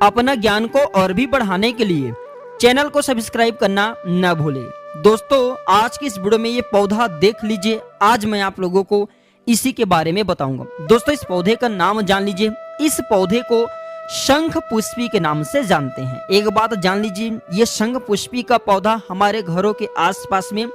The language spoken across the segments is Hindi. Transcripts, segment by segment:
अपना ज्ञान को और भी बढ़ाने के लिए चैनल को सब्सक्राइब करना न भूलें। दोस्तों आज की इस वीडियो में ये पौधा देख लीजिए। आज मैं आप लोगों को इसी के बारे में बताऊंगा। दोस्तों इस पौधे का नाम जान लीजिए। इस पौधे को शंख पुष्पी के नाम से जानते हैं। एक बात जान लीजिए, ये शंख पुष्पी का पौधा हमारे घरों के आसपास में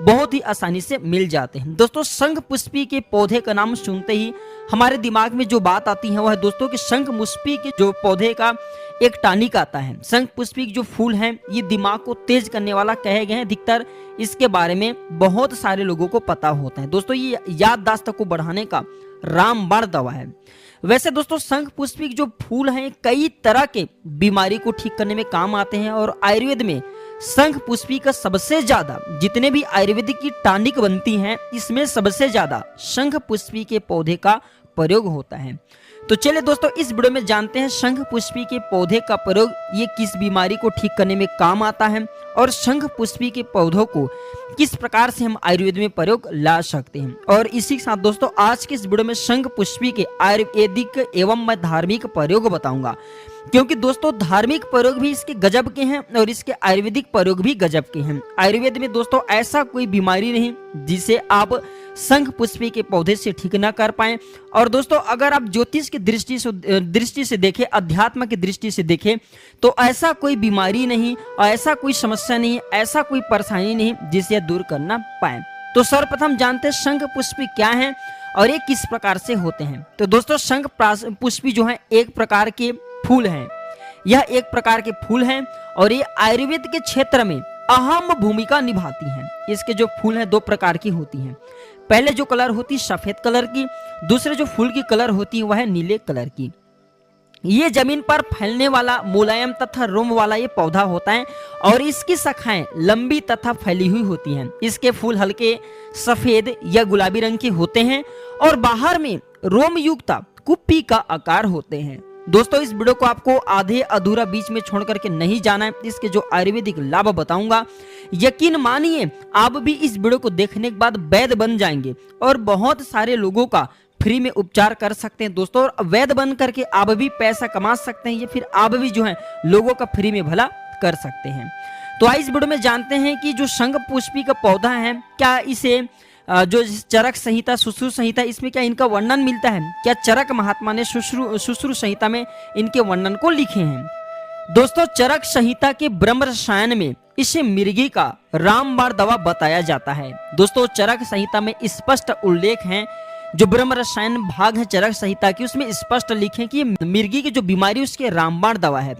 बहुत ही आसानी से मिल जाते हैं। दोस्तों शंख पुष्पी के पौधे का नाम सुनते ही हमारे दिमाग में जो बात आती है वह है दोस्तों कि शंख पुष्पी के जो पौधे का एक टानिक आता है। शंख पुष्पी के जो फूल हैं ये दिमाग को तेज करने वाला कहे गए हैं। अधिकतर इसके बारे में बहुत सारे लोगों को पता होता है। दोस्तों ये याददाश्त को बढ़ाने का रामबाण दवा है। वैसे दोस्तों शंख पुष्पी के जो फूल हैं कई तरह के बीमारी को ठीक करने में काम आते हैं और आयुर्वेद में शंख पुष्पी का सबसे ज्यादा, जितने भी आयुर्वेदिक की टॉनिक बनती हैं इसमें सबसे ज्यादा शंख पुष्पी के पौधे का प्रयोग होता है। तो चलिए दोस्तों इस वीडियो में जानते हैं शंख पुष्पी के पौधे का प्रयोग ये किस बीमारी को ठीक करने में काम आता है और शंख पुष्पी के पौधों को किस प्रकार से हम आयुर्वेद में प्रयोग ला सकते हैं। और इसी के साथ दोस्तों आज के इस वीडियो में शंख पुष्पी के आयुर्वेदिक एवं मैं धार्मिक प्रयोग बताऊंगा, क्योंकि दोस्तों धार्मिक प्रयोग भी इसके गजब के हैं और इसके आयुर्वेदिक प्रयोग भी गजब के हैं। आयुर्वेद में दोस्तों ऐसा कोई बीमारी नहीं जिसे आप शंख पुष्पी के पौधे से ठीक ना कर पाएं। और दोस्तों अगर आप ज्योतिष की दृष्टि से देखें, अध्यात्म की दृष्टि से देखें तो ऐसा कोई बीमारी नहीं और ऐसा कोई समस्या नहीं, ऐसा कोई परेशानी नहीं जिसे दूर करना पाए। तो सर्वप्रथम जानते हैं शंख पुष्पी क्या है और ये किस प्रकार से होते हैं। तो दोस्तों शंख पुष्पी जो है एक प्रकार के फूल हैं। यह एक प्रकार के फूल हैं और ये आयुर्वेद के क्षेत्र में अहम भूमिका निभाती हैं। इसके जो फूल हैं दो प्रकार की होती हैं। पहले जो कलर होती है सफेद कलर की, दूसरे जो फूल की कलर होती है वह है नीले कलर की। ये जमीन पर फैलने वाला मुलायम तथा रोम वाला ये पौधा होता है और इसकी शाखाएं लंबी तथा फैली हुई होती हैं। इसके फूल हल्के सफेद या गुलाबी रंग के होते हैं और बाहर में रोम युक्त कुप्पी का आकार होते हैं। दोस्तों इस वीडियो को आपको आधे अधूरा बीच में छोड़ करके नहीं जाना है। इसके जो आयुर्वेदिक लाभ बताऊंगा, यकीन मानिए आप भी इस वीडियो को देखने के बाद वैद्य बन जाएंगे और बहुत सारे लोगों का फ्री में उपचार कर सकते हैं दोस्तों। और वैद्य बन करके आप भी पैसा कमा सकते हैं या फिर आप भी जो है लोगों का फ्री में भला कर सकते हैं। तो आइए इस वीडियो में जानते हैं कि जो शंख पुष्पी का पौधा है क्या इसे जो चरक संहिता सुश्रु संहिता इसमें क्या इनका वर्णन मिलता है, क्या चरक महात्मा ने सुश्रु संहिता में इनके वर्णन को लिखे हैं। दोस्तों चरक संहिता के ब्रह्म रसायन में इसे मिर्गी का रामबाण दवा बताया जाता है। दोस्तों चरक संहिता में स्पष्ट उल्लेख है, जो ब्रह्म रसायन भाग है चरक संहिता की उसमें स्पष्ट लिखे कि मिर्गी की जो बीमारी उसके रामबाण दवा है।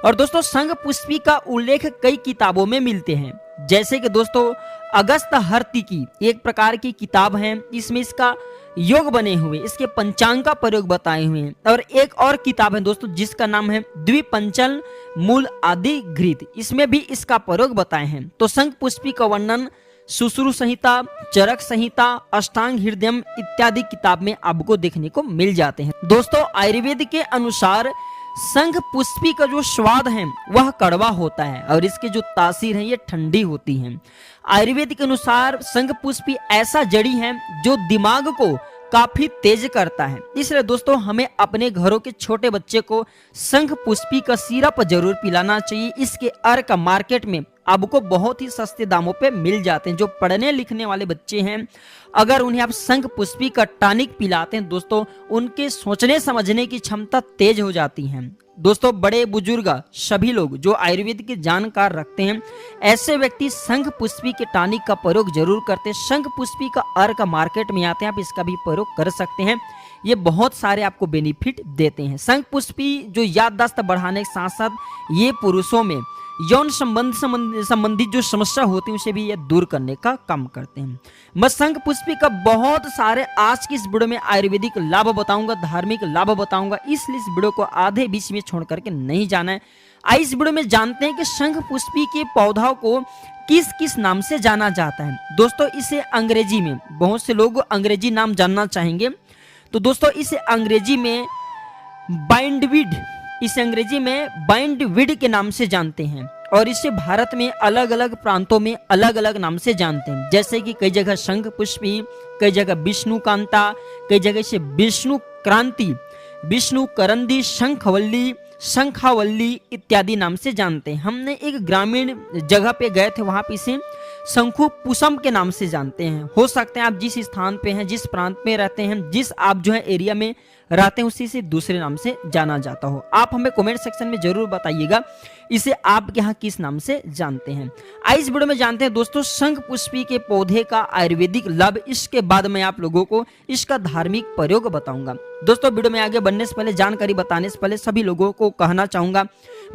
और दोस्तों शंख पुष्पी का उल्लेख कई किताबों में मिलते हैं, जैसे कि दोस्तों अगस्त हर्ति की एक प्रकार की किताब है, इसमें इसका योग बने हुए इसके पंचांग का प्रयोग बताए हुए हैं। और एक और किताब है दोस्तों जिसका नाम है द्विपंचल मूल आदि घृत, इसमें भी इसका प्रयोग बताए हैं। तो शंख पुष्पी का वर्णन सुश्रु संहिता, चरक संहिता, अष्टांग हृदयम इत्यादि किताब में आपको देखने को मिल जाते हैं। दोस्तों आयुर्वेद के अनुसार शंख पुष्पी का जो स्वाद है वह कड़वा होता है और इसके जो तासीर है ये ठंडी होती है। आयुर्वेद के अनुसार शंख पुष्पी ऐसा जड़ी है जो दिमाग को काफी तेज करता है। इसलिए दोस्तों हमें अपने घरों के छोटे बच्चे को शंख पुष्पी का सिरप जरूर पिलाना चाहिए। इसके अर्क मार्केट में आपको बहुत ही सस्ते दामों पे मिल जाते हैं। जो पढ़ने लिखने वाले बच्चे हैं अगर उन्हें आप शंख पुष्पी का टॉनिक पिलाते हैं दोस्तों उनके सोचने समझने की क्षमता तेज हो जाती है। दोस्तों बड़े बुजुर्ग सभी लोग जो आयुर्वेद के जानकार रखते हैं ऐसे व्यक्ति शंख पुष्पी के टॉनिक का प्रयोग जरूर करते हैं। शंख पुष्पी का अर्क मार्केट में आते हैं, आप इसका भी प्रयोग कर सकते हैं। ये बहुत सारे आपको बेनिफिट देते हैं। शंख पुष्पी जो याददाश्त बढ़ाने के साथ साथ ये पुरुषों में यौन संबंधित जो समस्या होती है उसे भी ये दूर करने का काम करते हैं। मैं शंख पुष्पी का बहुत सारे आज की इस वीडियो में आयुर्वेदिक लाभ बताऊंगा, धार्मिक लाभ बताऊंगा, इसलिए इस वीडियो को आधे बीच में छोड़ करके नहीं जाना है। आइए इस वीडियो में जानते हैं कि शंख पुष्पी के पौधों को किस किस नाम से जाना जाता है। दोस्तों इसे अंग्रेजी में बहुत से लोग अंग्रेजी नाम जानना चाहेंगे, तो दोस्तों इसे अंग्रेजी में बाइंडविड के नाम से जानते हैं और इसे भारत में अलग अलग प्रांतों में अलग अलग नाम से जानते हैं। जैसे कि कई जगह शंख पुष्पी, कई जगह विष्णु कांता, कई जगह से विष्णु क्रांति, विष्णु करंदी, शंखवल्ली, शंखावल्ली इत्यादि नाम से जानते हैं। हमने एक ग्रामीण जगह पे गए थे, वहां पे इसे शंखु पुष्पम के नाम से जानते हैं। हो सकते हैं आप जिस स्थान पे हैं, जिस प्रांत में रहते हैं, जिस आप जो है एरिया में रहते हैं, उसी से दूसरे नाम से जाना जाता हो। आप हमें कमेंट सेक्शन में जरूर बताइएगा इसे आपके यहाँ किस नाम से जानते हैं। आइए इस वीडियो में जानते हैं दोस्तों शंख पुष्पी के पौधे का आयुर्वेदिक लाभ। इसके बाद मैं आप लोगों को इसका धार्मिक प्रयोग बताऊंगा। दोस्तों वीडियो में आगे बढ़ने से पहले, जानकारी बताने से पहले सभी लोगों को कहना चाहूंगा,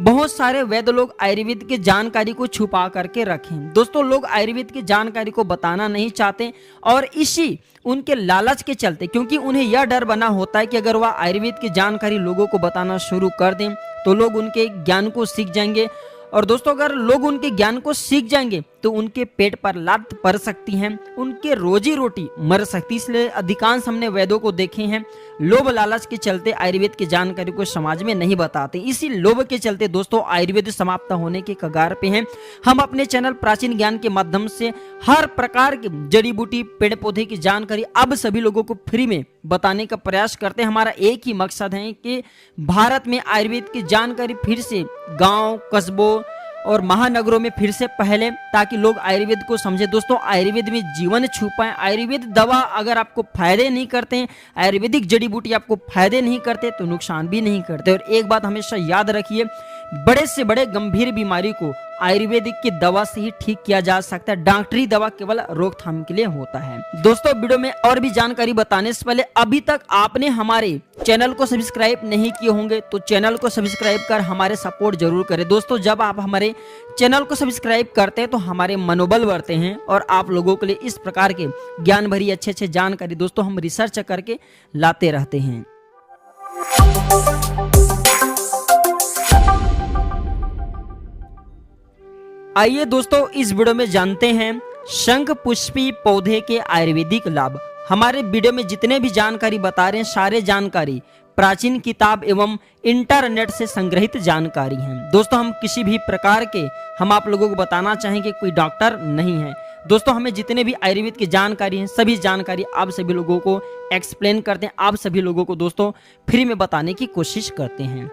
बहुत सारे वैद्य लोग आयुर्वेद की जानकारी को छुपा करके रखें। दोस्तों लोग आयुर्वेद की जानकारी को बताना नहीं चाहते और इसी उनके लालच के चलते, क्योंकि उन्हें यह डर बना होता है कि अगर वह आयुर्वेद की जानकारी लोगों को बताना शुरू कर दें तो लोग उनके ज्ञान को सीख जाएंगे। और दोस्तों अगर लोग उनके ज्ञान को सीख जाएंगे तो उनके पेट पर लात पड़ सकती हैं, उनके रोजी रोटी मर सकती। इसलिए अधिकांश हमने वैद्यों को देखे हैं लोभ लालच के चलते आयुर्वेद की जानकारी को समाज में नहीं बताते। इसी लोभ के चलते दोस्तों आयुर्वेद समाप्त होने के कगार पे हैं। हम अपने चैनल प्राचीन ज्ञान के माध्यम से हर प्रकार की जड़ी बूटी पेड़ पौधे की जानकारी अब सभी लोगों को फ्री में बताने का प्रयास करते हैं। हमारा एक ही मकसद है कि भारत में आयुर्वेद की जानकारी फिर से गांव, कस्बों और महानगरों में फिर से फैले, ताकि लोग आयुर्वेद को समझे। दोस्तों आयुर्वेद में जीवन छुपा है। आयुर्वेद दवा अगर आपको फायदे नहीं करते हैं, आयुर्वेदिक जड़ी बूटी आपको फायदे नहीं करते तो नुकसान भी नहीं करते। और एक बात हमेशा याद रखिए, बड़े से बड़े गंभीर बीमारी को आयुर्वेदिक की दवा से ही ठीक किया जा सकता है। डॉक्टरी दवा केवल रोकथाम के लिए होता है। दोस्तों वीडियो में और भी जानकारी बताने से पहले, अभी तक आपने हमारे चैनल को सब्सक्राइब नहीं किए होंगे तो चैनल को सब्सक्राइब कर हमारे सपोर्ट जरूर करें। दोस्तों जब आप हमारे चैनल को सब्सक्राइब करते हैं तो हमारे मनोबल बढ़ते हैं और आप लोगों के लिए इस प्रकार के ज्ञान भरी अच्छे जानकारी दोस्तों हम रिसर्च करके लाते रहते हैं। आइए दोस्तों इस वीडियो में जानते हैं शंख पुष्पी पौधे के आयुर्वेदिक लाभ। हमारे वीडियो में जितने भी जानकारी बता रहे हैं सारे जानकारी प्राचीन किताब एवं इंटरनेट से संग्रहित जानकारी हैं। दोस्तों हम किसी भी प्रकार के हम आप लोगों को बताना चाहेंगे कोई डॉक्टर नहीं है। दोस्तों हमें जितने भी आयुर्वेद की जानकारी हैं सभी जानकारी आप सभी लोगों को एक्सप्लेन करते हैं, आप सभी लोगों को दोस्तों फ्री में बताने की कोशिश करते हैं।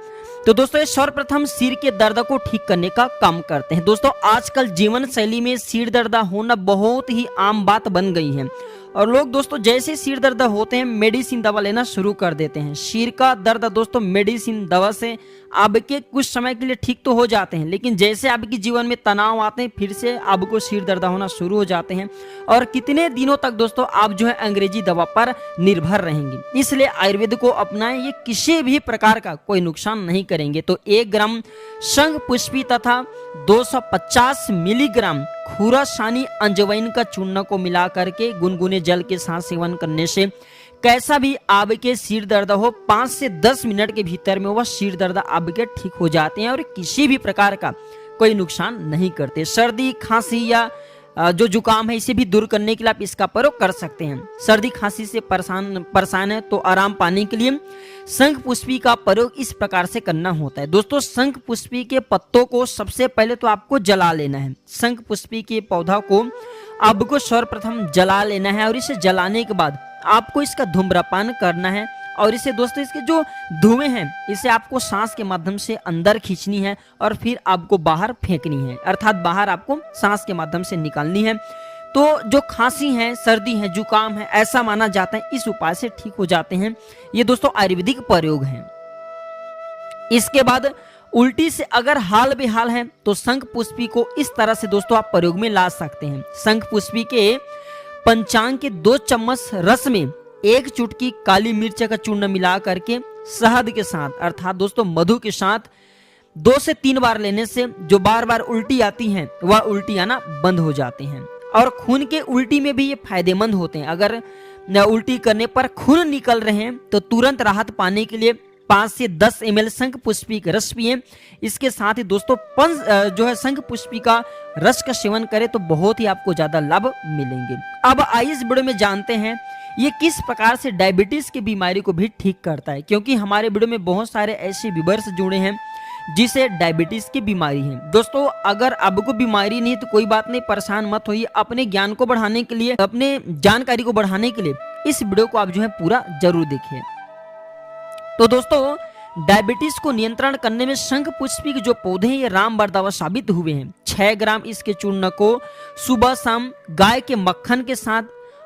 तो दोस्तों ये सर्वप्रथम सिर के दर्द को ठीक करने का काम करते हैं। दोस्तों आजकल जीवन शैली में सिर दर्द होना बहुत ही आम बात बन गई है और लोग दोस्तों जैसे सिर दर्द होते हैं मेडिसिन दवा लेना शुरू कर देते हैं। सिर का दर्द दोस्तों मेडिसिन दवा से आपके कुछ समय के लिए ठीक तो हो जाते हैं, लेकिन जैसे आपके जीवन में तनाव आते हैं फिर से आपको सिर दर्द होना शुरू हो जाते हैं और कितने दिनों तक दोस्तों आप जो है अंग्रेजी दवा पर निर्भर रहेंगे। इसलिए आयुर्वेद को अपनाएं, ये किसी भी प्रकार का कोई नुकसान नहीं करेंगे। तो 1 ग्राम शंख पुष्पी तथा 250 मिलीग्राम खुरासानी अंजवाइन का चूर्ण को मिला करके गुनगुने जल के साथ सेवन करने से कैसा भी आपके सिर दर्द हो 5 से 10 मिनट के भीतर में वह सिर दर्द आपके ठीक हो जाते हैं और किसी भी प्रकार का कोई नुकसान नहीं करते। सर्दी खांसी या जो जुकाम है इसे भी दूर करने के लिए आप इसका प्रयोग कर सकते हैं। सर्दी खांसी से परेशान है तो आराम पाने के लिए शंख पुष्पी का प्रयोग इस प्रकार से करना होता है। दोस्तों शंख पुष्पी के पत्तों को सबसे पहले तो आपको जला लेना है। शंख पुष्पी के पौधा को आपको सर्वप्रथम जला लेना है और इसे जलाने के बाद आपको इसका धूम्रपान करना है और इसे दोस्तों इसके जो धुएं हैं इसे आपको सांस के माध्यम से अंदर खींचनी है और फिर आपको बाहर फेंकनी है, अर्थात बाहर आपको सांस के माध्यम से निकालनी है। तो जो खांसी है, सर्दी है, जुकाम है, ऐसा माना जाता है इस उपाय से ठीक हो जाते हैं। ये दोस्तों आयुर्वेदिक प्रयोग है। इसके बाद उल्टी से अगर हाल बेहाल है तो शंख पुष्पी को इस तरह से दोस्तों आप प्रयोग में ला सकते हैं। शंख पुष्पी के पंचांग के 2 चम्मच रस में 1 चुटकी काली मिर्च का चूर्ण मिला करके शहद के साथ अर्थात दोस्तों मधु के साथ 2 से 3 बार लेने से जो बार बार उल्टी आती हैं वह उल्टी आना बंद हो जाते हैं। और खून के उल्टी में भी ये फायदेमंद होते हैं। अगर उल्टी करने पर खून निकल रहे हैं तो तुरंत राहत पाने के लिए 5 से 10 ml शंख पुष्पी का रस पिए। इसके साथ ही दोस्तों जो है शंख पुष्पी का रस का सेवन करें तो बहुत ही आपको ज्यादा लाभ मिलेंगे। अब आइए इस वीडियो में जानते हैं ये किस प्रकार से डायबिटीज की बीमारी को भी ठीक करता है, क्योंकि हमारे वीडियो में बहुत सारे ऐसे व्यूअर्स जुड़े हैं जिसे डायबिटीज की बीमारी है। दोस्तों अगर आपको बीमारी नहीं तो कोई बात नहीं, परेशान मत होइए। अपने ज्ञान को बढ़ाने के लिए, अपने जानकारी को बढ़ाने के लिए इस वीडियो को आप जो है पूरा जरूर देखिए। तो दोस्तों डायबिटीज को नियंत्रण करने में शंख पुष्पी के जो पौधे हैं ये रामबाण दवा साबित हुए हैं। 6 ग्राम इसके चूर्ण को सुबह शाम गाय के मक्खन के साथ,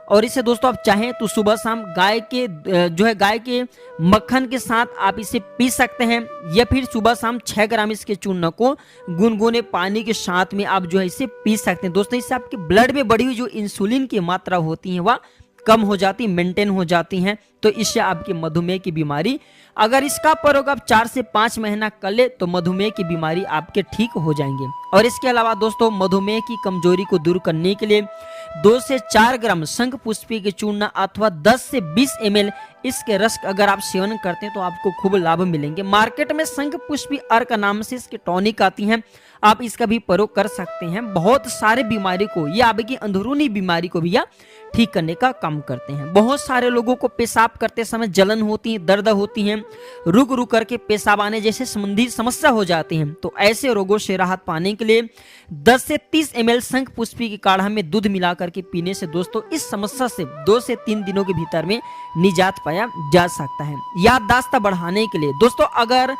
और इसे दोस्तों आप चाहें तो सुबह शाम गाय के मक्खन के साथ आप इसे पी सकते हैं, या फिर सुबह शाम 6 ग्राम इसके चूर्ण को गुनगुने पानी के साथ में आप जो है इसे पी सकते हैं। दोस्तों इससे आपके ब्लड में बढ़ी हुई जो इंसुलिन की मात्रा होती है वह कम हो जाती, मेंटेन हो जाती हैं। तो इससे आपकी मधुमेह की बीमारी, अगर इसका प्रयोग आप 4 से 5 महीना कर ले तो मधुमेह की बीमारी आपके ठीक हो जाएंगे। और इसके अलावा दोस्तों मधुमेह की कमजोरी को दूर करने के लिए 2 से 4 ग्राम शंख पुष्पी के चूर्ण अथवा 10 से 20 ml इसके रस अगर आप सेवन करते हैं तो आपको खूब लाभ मिलेंगे। मार्केट में शंख पुष्पी अर्क नाम से इसके टॉनिक आती हैं, आप इसका भी प्रयोग कर सकते हैं। बहुत सारे बीमारी को, ये आपकी अंदरूनी बीमारी को भी यह ठीक करने का काम करते हैं। बहुत सारे लोगों को पेशाब करते समय जलन होती है, दर्द होती है, रुक रुक करके पेशाब आने जैसे संबंधी समस्या हो जाती है। तो ऐसे रोगों से राहत पाने के लिए 10 से 30 ml शंख पुष्पी की काढ़ा में दूध मिला करके पीने से दोस्तों इस समस्या से 2 से 3 दिनों के भीतर में निजात पाया जा सकता है। याददाश्त बढ़ाने के लिए दोस्तों अगर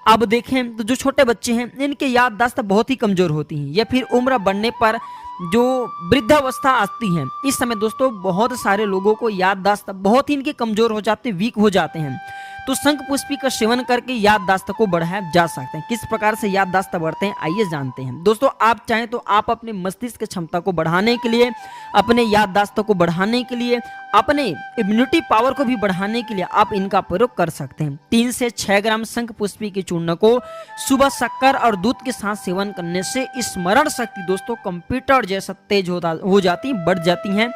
अब देखें तो जो छोटे बच्चे हैं इनके याददाश्त बहुत ही कमजोर होती है, या फिर उम्र बढ़ने पर जो वृद्धावस्था आती है इस समय दोस्तों बहुत सारे लोगों को याददाश्त बहुत ही इनके कमजोर हो जाते, वीक हो जाते हैं। तो शंख पुष्पी का सेवन करके याददाश्त को बढ़ाया जा सकते हैं। किस प्रकार से याददाश्त बढ़ते हैं आइए जानते हैं। दोस्तों आप चाहें तो आप अपने मस्तिष्क की क्षमता को बढ़ाने के लिए, अपने याददाश्त को बढ़ाने के लिए, अपने इम्यूनिटी पावर को भी बढ़ाने के लिए आप इनका प्रयोग कर सकते हैं। 3 से 6 ग्राम शंख पुष्पी के चूर्ण को सुबह शक्कर और दूध के साथ सेवन करने से स्मरण शक्ति दोस्तों कंप्यूटर जैसा तेज हो जाती, बढ़ जाती है।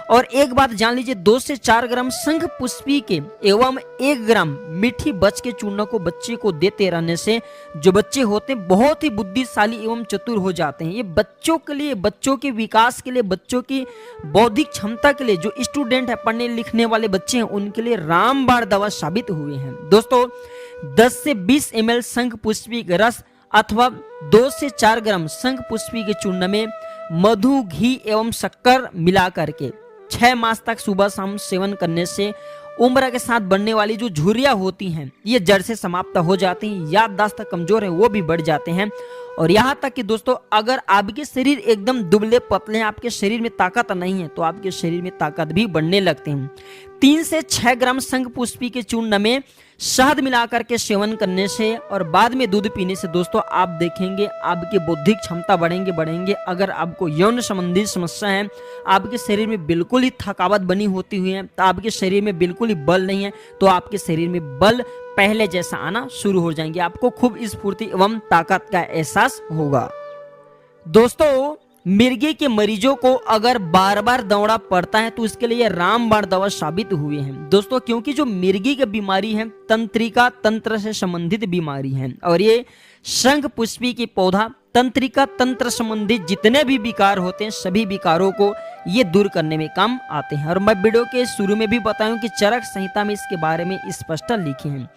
और एक बात जान लीजिए 2 से 4 ग्राम शंख पुष्पी के एवं 1 ग्राम मीठी बच के चूर्ण को बच्चे को देते रहने से जो बच्चे होते हैं बहुत ही बुद्धिशाली एवं चतुर हो जाते हैं। ये बच्चों के लिए, बच्चों के विकास के लिए, बच्चों की बौद्धिक क्षमता के लिए, जो स्टूडेंट है पढ़ने लिखने वाले बच्चे हैं उनके लिए रामबाण दवा साबित हुए हैं। दोस्तों 10 से 20 ml शंख पुष्पी का रस अथवा 2 से 4 ग्राम शंख पुष्पी के चूर्ण में मधु, घी एवं शक्कर मिला करके 6 मास तक सुबह शाम सेवन करने से उम्र के साथ बढ़ने वाली जो झुर्रियां होती हैं ये जड़ से समाप्त हो जाती हैं। याददाश्त कमजोर है वो भी बढ़ जाते हैं। और यहाँ तक कि दोस्तों अगर आपके शरीर एकदम दुबले पतले हैं, आपके शरीर में ताकत नहीं है, तो आपके शरीर में ताकत भी बढ़ने लगते हैं। 3 से 6 ग्राम शंख पुष्पी के चूर्ण में शहद मिलाकर के सेवन करने से और बाद में दूध पीने से दोस्तों आप देखेंगे आपकी बौद्धिक क्षमता बढ़ेंगे। अगर आपको यौन संबंधी समस्या है, आपके शरीर में बिल्कुल ही थकावट बनी होती हुई है, तो आपके शरीर में बिल्कुल ही बल नहीं है, तो आपके शरीर में बल पहले जैसा आना शुरू हो जाएंगे। आपको खूब स्फूर्ति एवं ताकत का एहसास होगा। दोस्तों मिर्गी के मरीजों को अगर बार बार दौड़ा पड़ता है तो इसके लिए रामबाण दवा साबित हुए हैं। दोस्तों क्योंकि जो मिर्गी की बीमारी है तंत्रिका तंत्र से संबंधित बीमारी है, और ये शंख पुष्पी की पौधा तंत्रिका तंत्र संबंधित जितने भी विकार होते हैं सभी विकारों को ये दूर करने में काम आते हैं। और मैं वीडियो के शुरू में भी बताऊं कि चरक संहिता में इसके बारे में स्पष्ट लिखे हैं।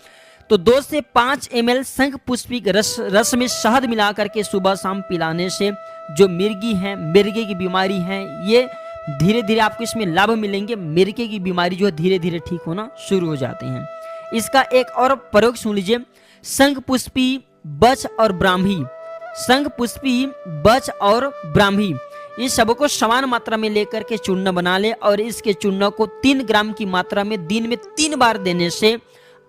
तो 2 से 5 ml शंख पुष्पी के रस में शहद मिला करके सुबह शाम पिलाने से जो मिर्गी की बीमारी है ये धीरे धीरे आपको इसमें लाभ मिलेंगे। मिर्गी की बीमारी जो है धीरे धीरे ठीक होना शुरू हो जाते हैं। इसका एक और प्रयोग सुन लीजिए। शंख पुष्पी, बच और ब्राह्मी, शंख पुष्पी, बच और ब्राह्मी ये सबको समान मात्रा में लेकर के चूर्ण बना ले और इसके चूर्ण को 3 ग्राम की मात्रा में दिन में 3 बार देने से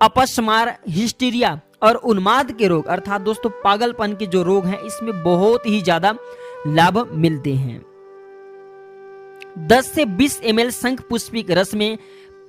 अपस्मार, हिस्टीरिया और उन्माद के रोग अर्थात दोस्तों पागलपन के जो रोग हैं इसमें बहुत ही ज्यादा लाभ मिलते हैं। 10 से 20 ml शंख पुष्पी के रस में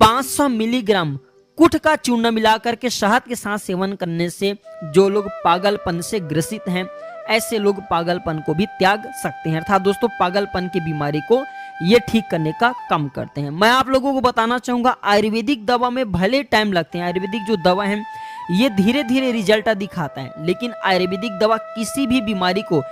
500 मिलीग्राम कुठ का चूर्ण मिलाकर के शहद के साथ सेवन करने से जो लोग पागलपन से ग्रसित हैं ऐसे लोग पागलपन को भी त्याग सकते हैं। अर्थात दोस्तों पागलपन की बीमारी को ये ठीक करने का काम करते हैं। मैं आप लोगों को बताना चाहूंगा आयुर्वेदिक दवा में भले टाइम लगते हैं, आयुर्वेदिक जो दवा है ये धीरे धीरे रिजल्ट दिखाता है, लेकिन आयुर्वेदिक दवा किसी भी बीमारी को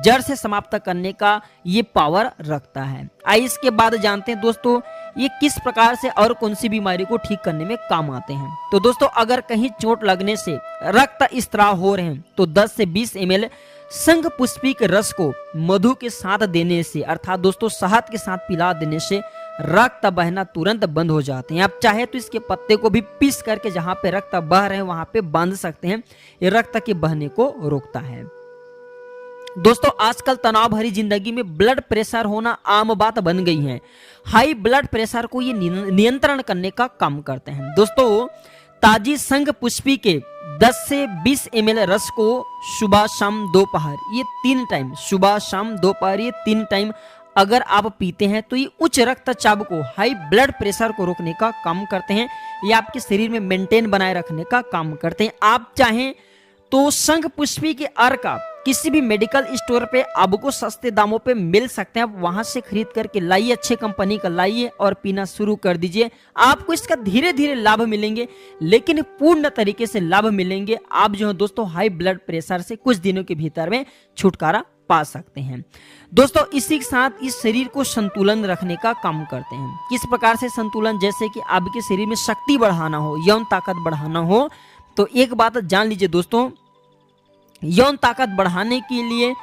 जड़ से समाप्त करने का ये पावर रखता है। आइए इसके बाद जानते हैं दोस्तों ये किस प्रकार से और कौन सी बीमारी को ठीक करने में काम आते हैं। तो दोस्तों अगर कहीं चोट लगने से रक्त स्त्राव हो रहे हैं तो 10 से 20 ml शंख पुष्पी के रस को मधु के साथ देने से अर्थात दोस्तों शहद के साथ पिला देने से रक्त बहना तुरंत बंद हो जाते हैं। आप चाहे तो इसके पत्ते को भी पीस करके जहां पे रक्त बह रहे हैं वहां पे बांध सकते हैं, ये रक्त के बहने को रोकता है। दोस्तों आजकल तनाव भरी जिंदगी में ब्लड प्रेशर होना आम बात बन गई है। हाई ब्लड प्रेशर को ये नियंत्रण करने का काम करते हैं। दोस्तों ताजी संग पुष्पी के 10 से 20 ml रस को सुबह शाम दोपहर ये 3 टाइम, सुबह शाम दोपहर ये 3 टाइम अगर आप पीते हैं तो ये उच्च रक्तचाप को, हाई ब्लड प्रेशर को रोकने का काम करते हैं। ये आपके शरीर में मेंटेन बनाए रखने का काम करते हैं। आप चाहें तो संग पुष्पी के अर्क किसी भी मेडिकल स्टोर पे आपको सस्ते दामों पे मिल सकते हैं। आप वहां से खरीद करके लाइए, अच्छे कंपनी का लाइए और पीना शुरू कर दीजिए। आपको इसका धीरे धीरे लाभ मिलेंगे, लेकिन पूर्ण तरीके से लाभ मिलेंगे। आप जो है दोस्तों हाई ब्लड प्रेशर से कुछ दिनों के भीतर में छुटकारा पा सकते हैं। दोस्तों इसी के साथ इस शरीर को संतुलन रखने का काम करते हैं। किस प्रकार से संतुलन, जैसे कि आपके शरीर में शक्ति बढ़ाना हो, यौन ताकत बढ़ाना हो, तो एक बात जान लीजिए दोस्तों, यौन ताकत बढ़ाने के लिए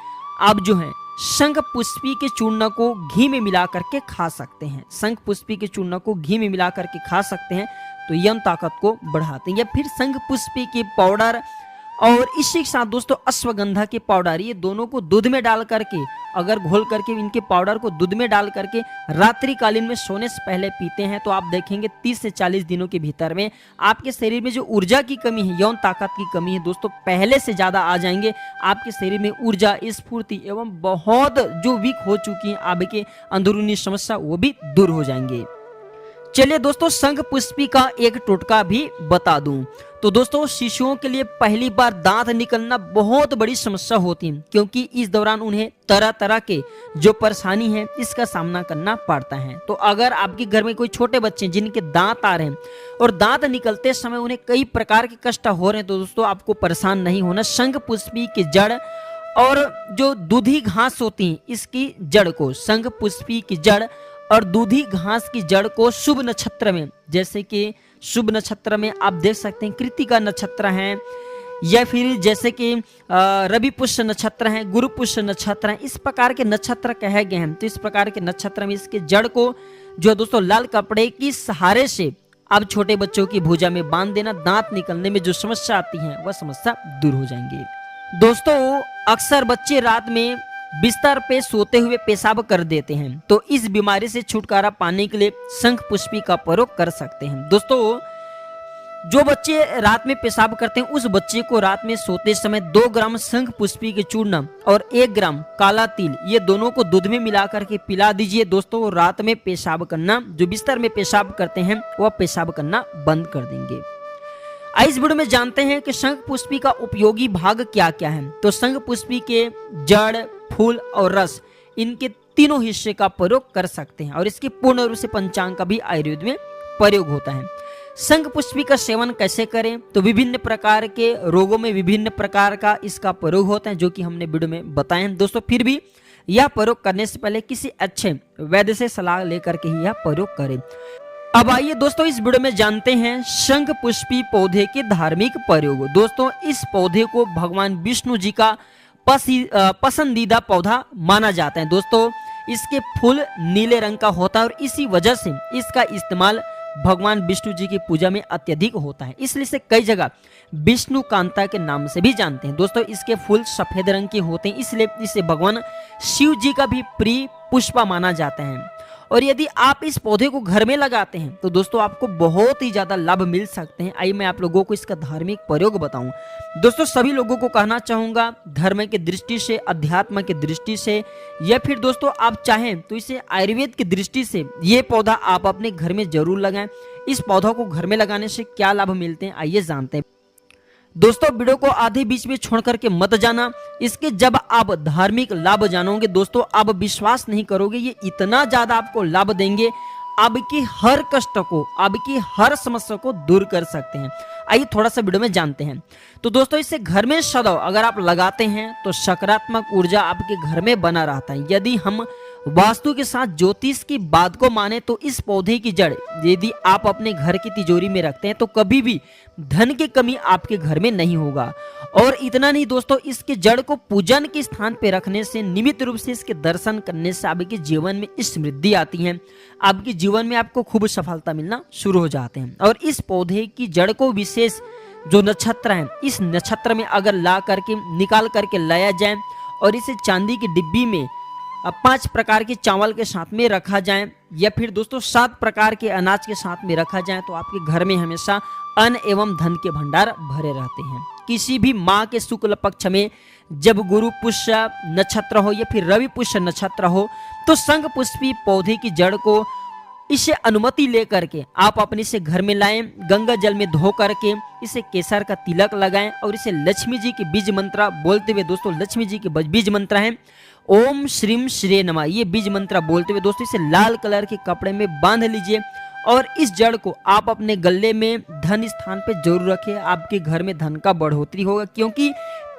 आप जो है शंख पुष्पी के चूर्ण को घी में मिला करके खा सकते हैं। शंख पुष्पी के चूर्ण को घी में मिला करके खा सकते हैं, तो यौन ताकत को बढ़ाते हैं। या फिर शंख पुष्पी के पाउडर और इसी के साथ दोस्तों अश्वगंधा के पाउडर, ये दोनों को दूध में डाल करके, अगर घोल करके इनके पाउडर को दूध में डाल करके रात्रि कालीन में सोने से पहले पीते हैं, तो आप देखेंगे 30 से 40 दिनों के भीतर में आपके शरीर में जो ऊर्जा की कमी है, यौन ताकत की कमी है दोस्तों, पहले से ज्यादा आ जाएंगे। आपके शरीर में ऊर्जा, स्फूर्ति एवं बहुत जो वीक हो चुकी है आपके अंदरूनी समस्या, वो भी दूर हो जाएंगे। चलिए दोस्तों शंख पुष्पी का एक टोटका भी बता दूं। तो दोस्तों शिशुओं के लिए पहली बार दांत निकलना बहुत बड़ी समस्या होती है, क्योंकि इस दौरान उन्हें तरह तरह के जो परेशानी है इसका सामना करना पड़ता है। तो अगर आपके घर में कोई छोटे बच्चे जिनके दांत आ रहे हैं और दांत निकलते समय उन्हें कई प्रकार के कष्ट हो रहे हैं, तो दोस्तों आपको परेशान नहीं होना। शंख पुष्पी की जड़ और जो दूधी घास होती है इसकी जड़ को, शंख पुष्पी की जड़ और दूधी घास की जड़ को शुभ नक्षत्र में, जैसे कि शुभ नक्षत्र में आप देख सकते हैं कृतिका नक्षत्र है, या फिर जैसे कि रवि पुष्य नक्षत्र है, गुरु पुष्य नक्षत्र है, इस प्रकार के नक्षत्र कहे गए हैं। तो इस प्रकार के नक्षत्र में इसके जड़ को जो दोस्तों लाल कपड़े की सहारे से अब छोटे बच्चों की भुजा में बांध देना, दांत निकलने में जो समस्या आती है वह समस्या दूर हो जाएंगी। दोस्तों अक्सर बच्चे रात में बिस्तर पे सोते हुए पेशाब कर देते हैं, तो इस बीमारी से छुटकारा पाने के लिए शंख पुष्पी का प्रयोग कर सकते हैं। दोस्तों जो बच्चे रात में पेशाब करते हैं उस बच्चे को रात में सोते समय 2 ग्राम शंख पुष्पी के चूर्ण और 1 ग्राम काला तिल, ये दोनों को दूध में मिला करके पिला दीजिए। दोस्तों रात में पेशाब करना, जो बिस्तर में पेशाब करते हैं वह पेशाब करना बंद कर देंगे। इस वीडियो में जानते हैं कि शंख पुष्पी का उपयोगी भाग क्या क्या है। तो शंख पुष्पी के जड़, फूल और रस, इनके तीनों हिस्से का प्रयोग कर सकते हैं और इसके पूर्ण रूप से पंचांग का भी आयुर्वेद में प्रयोग होता है। शंख पुष्पी का सेवन कैसे करें, तो विभिन्न प्रकार के रोगों में विभिन्न प्रकार का इसका प्रयोग होता है, जो कि हमने वीडियो में बताए हैं। दोस्तों फिर भी यह प्रयोग करने से पहले किसी अच्छे वैद्य से सलाह लेकर के ही यह प्रयोग करें। अब आइए दोस्तों इस वीडियो में जानते हैं शंख पुष्पी पौधे के धार्मिक प्रयोग। दोस्तों इस पौधे को भगवान विष्णु जी का पसंदीदा पौधा माना जाता है। दोस्तों इसके फूल नीले रंग का होता है और इसी वजह से इसका इस्तेमाल भगवान विष्णु जी की पूजा में अत्यधिक होता है, इसलिए इसे कई जगह विष्णु कांता के नाम से भी जानते हैं। दोस्तों इसके फूल सफेद रंग के होते हैं, इसलिए इसे भगवान शिव जी का भी प्रिय पुष्प माना जाता है। और यदि आप इस पौधे को घर में लगाते हैं तो दोस्तों आपको बहुत ही ज्यादा लाभ मिल सकते हैं। आइए मैं आप लोगों को इसका धार्मिक प्रयोग बताऊं। दोस्तों सभी लोगों को कहना चाहूंगा, धर्म की दृष्टि से, अध्यात्म की दृष्टि से, या फिर दोस्तों आप चाहें तो इसे आयुर्वेद की दृष्टि से ये पौधा आप अपने घर में जरूर लगाएं। इस पौधा को घर में लगाने से क्या लाभ मिलते हैं आइए जानते हैं। दोस्तों वीडियो को आधे बीच में छोड़ करके मत जाना, इसके जब आप धार्मिक लाभ जानोगे दोस्तों आप विश्वास नहीं करोगे, ये इतना ज्यादा आपको लाभ देंगे, आपकी हर कष्ट को, आपकी हर समस्या को दूर कर सकते हैं। आइए थोड़ा सा वीडियो में जानते हैं। तो दोस्तों इसे घर में सदैव अगर आप लगाते हैं तो सकारात्मक ऊर्जा आपके घर में बना रहता है। यदि हम वास्तु के साथ ज्योतिष की बात को माने तो इस पौधे की जड़ यदि आप अपने घर की तिजोरी में रखते हैं तो कभी भी धन की कमी आपके घर में नहीं होगा। और इतना नहीं दोस्तों, इसके जड़ को पूजन के स्थान पे रखने से, नियमित रूप से इसके दर्शन करने से आपके जीवन में समृद्धि आती है। आपके जीवन में आपको खूब सफलता मिलना शुरू हो जाते हैं। और इस पौधे की जड़ को विशेष जो नक्षत्र है, इस नक्षत्र में अगर ला करके निकाल करके लाया जाए और इसे चांदी की डिब्बी में 5 प्रकार के चावल के साथ में रखा जाए या फिर दोस्तों 7 प्रकार के अनाज के साथ में रखा जाए तो आपके घर में हमेशा अन्न एवं धन के भंडार भरे रहते हैं। किसी भी माह के शुक्ल पक्ष में जब गुरु पुष्य नक्षत्र हो या फिर रवि पुष्य नक्षत्र हो तो शंख पुष्पी पौधे की जड़ को इसे अनुमति लेकर के आप अपने से घर में लाएं, गंगा जल में धो करके इसे केसर का तिलक लगाएं और इसे लक्ष्मी जी के बीज मंत्र बोलते हुए, दोस्तों लक्ष्मी जी के बीज मंत्र हैं ओम श्रीम श्री नमः, ये बीज मंत्र बोलते हुए दोस्तों इसे लाल कलर के कपड़े में बांध लीजिए और इस जड़ को आप अपने गले में धन स्थान पे जरूर रखें। आपके घर में धन का बढ़ोतरी होगा, क्योंकि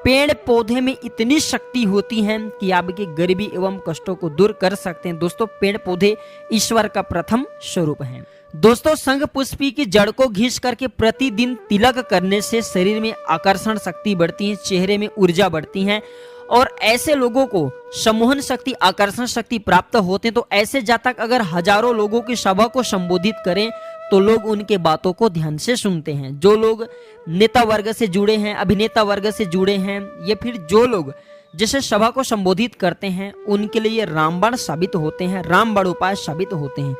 पेड़ पौधे में इतनी शक्ति होती है कि आपकी गरीबी एवं कष्टों को दूर कर सकते हैं। दोस्तों पेड़ पौधे ईश्वर का प्रथम स्वरूप हैं। दोस्तों शंख पुष्पी की जड़ को घिस करके प्रतिदिन तिलक करने से शरीर में आकर्षण शक्ति बढ़ती है, चेहरे में ऊर्जा बढ़ती है और ऐसे लोगों को सम्मोहन शक्ति, आकर्षण शक्ति प्राप्त होते हैं। तो ऐसे जातक अगर हजारों लोगों की सभा को संबोधित करें तो लोग उनके बातों को ध्यान से सुनते हैं। जो लोग नेता वर्ग से जुड़े हैं, अभिनेता वर्ग से जुड़े हैं या फिर जो लोग जैसे सभा को संबोधित करते हैं उनके लिए रामबाण साबित होते हैं, रामबाण उपाय साबित होते हैं।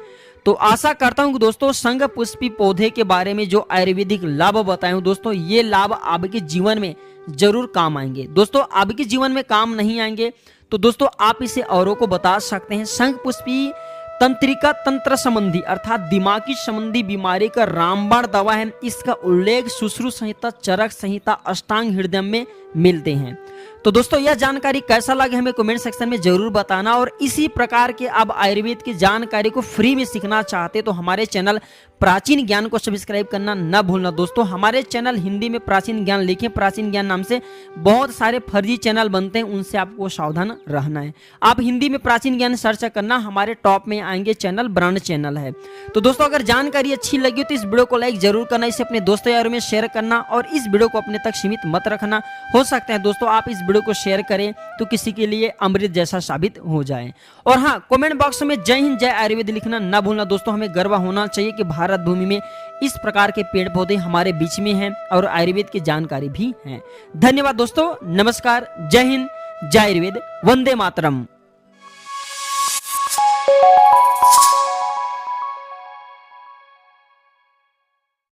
तो आशा करता हूं कि दोस्तों शंख पुष्पी पौधे के बारे में जो आयुर्वेदिक लाभ बताए हूं दोस्तों, ये लाभ आपके जीवन में जरूर काम आएंगे। दोस्तों आपके जीवन में काम नहीं आएंगे तो दोस्तों आप इसे औरों को बता सकते हैं। शंख पुष्पी तंत्रिका, तंत्र संबंधी अर्थात दिमागी संबंधी बीमारी का रामबाण दवा है। इसका उल्लेख सुश्रुत संहिता, चरक संहिता, अष्टांग हृदय में मिलते हैं। तो दोस्तों यह जानकारी कैसा लगे हमें कमेंट सेक्शन में जरूर बताना। और इसी प्रकार के आप आयुर्वेद की जानकारी को फ्री में सीखना चाहते तो हमारे चैनल प्राचीन ज्ञान को सब्सक्राइब करना न भूलना। दोस्तों हमारे चैनल हिंदी में प्राचीन ज्ञान लिखें, प्राचीन ज्ञान नाम से बहुत सारे फर्जी चैनल बनते हैं, उनसे आपको सावधान रहना है। आप हिंदी में प्राचीन ज्ञान सर्च करना, हमारे टॉप में आएंगे चैनल, ब्रांड चैनल है। तो दोस्तों अगर जानकारी अच्छी लगी तो इस वीडियो को लाइक जरूर करना, इसे अपने दोस्तों यारों में शेयर करना और इस वीडियो को अपने तक सीमित मत रखना। हो सकता है दोस्तों आप इस वीडियो को शेयर करें तो किसी के लिए अमृत जैसा साबित हो जाए। और हाँ, कमेंट बॉक्स में जय हिंद, जय आयुर्वेद लिखना न भूलना। दोस्तों हमें गर्व होना चाहिए कि भारत भूमि में इस प्रकार के पेड़ पौधे हमारे बीच में हैं और आयुर्वेद की जानकारी भी है। धन्यवाद दोस्तों, नमस्कार, जय हिंद, जय आयुर्वेद, वंदे मातरम।